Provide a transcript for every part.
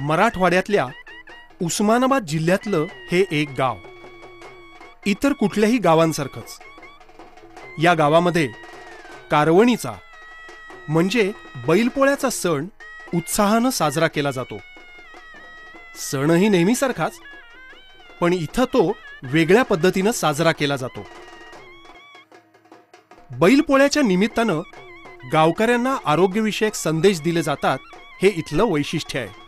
मराठवाड्यातल्या उस्मानाबाद जिल्ह्यातलं हे एक गाव इतर कुठल्याही गावांसारखंच. या गावामध्ये कारवणीचा म्हणजे बैलपोळ्याचा सण उत्साहानं साजरा केला जातो. सणही नेहमीसारखाच, पण इथं तो वेगळ्या पद्धतीनं साजरा केला जातो. बैलपोळ्याच्या निमित्तानं गावकऱ्यांना आरोग्यविषयक संदेश दिले जातात, हे इथलं वैशिष्ट्य आहे.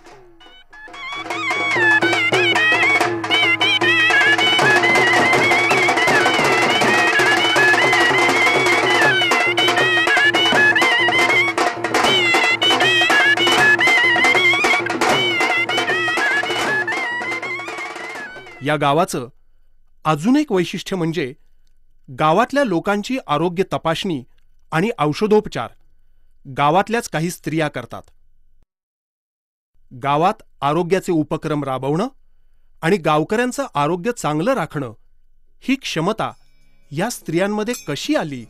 या गावाचं अजून एक वैशिष्ट्य म्हणजे गावातल्या लोकांची आरोग्य तपासणी आणि औषधोपचार गावातल्याच काही स्त्रिया करतात. गावात आरोग्याचे उपक्रम राबवणं आणि गावकऱ्यांचं आरोग्य चांगलं राखणं ही क्षमता या स्त्रियांमध्ये कशी आली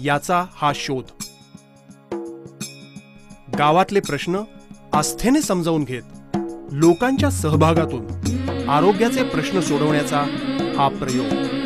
याचा हा शोध. गावातले प्रश्न आस्थेने समजावून घेत लोकांच्या सहभागातून आरोग्याचे प्रश्न सोडवण्याचा हा प्रयोग.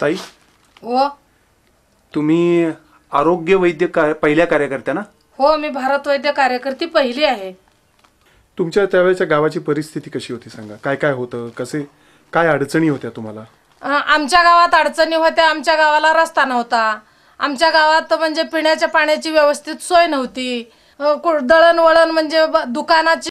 ताई, तुम्ही आरोग्य वैद्य पहिल्या कार्यकर्त्या ना? हो, मी भारत वैद्य कार्यकर्ती पहिली आहे. तुमच्या त्यावेळेच्या गावाची परिस्थिती कशी होती सांगा? काय काय होतं, काय अडचणी होत्या तुम्हाला? आमच्या गावात अडचणी होत्या. आमच्या गावाला रस्ता नव्हता. आमच्या गावात म्हणजे पिण्याच्या पाण्याची व्यवस्थित सोय नव्हती. दळणवळण म्हणजे दुकानाची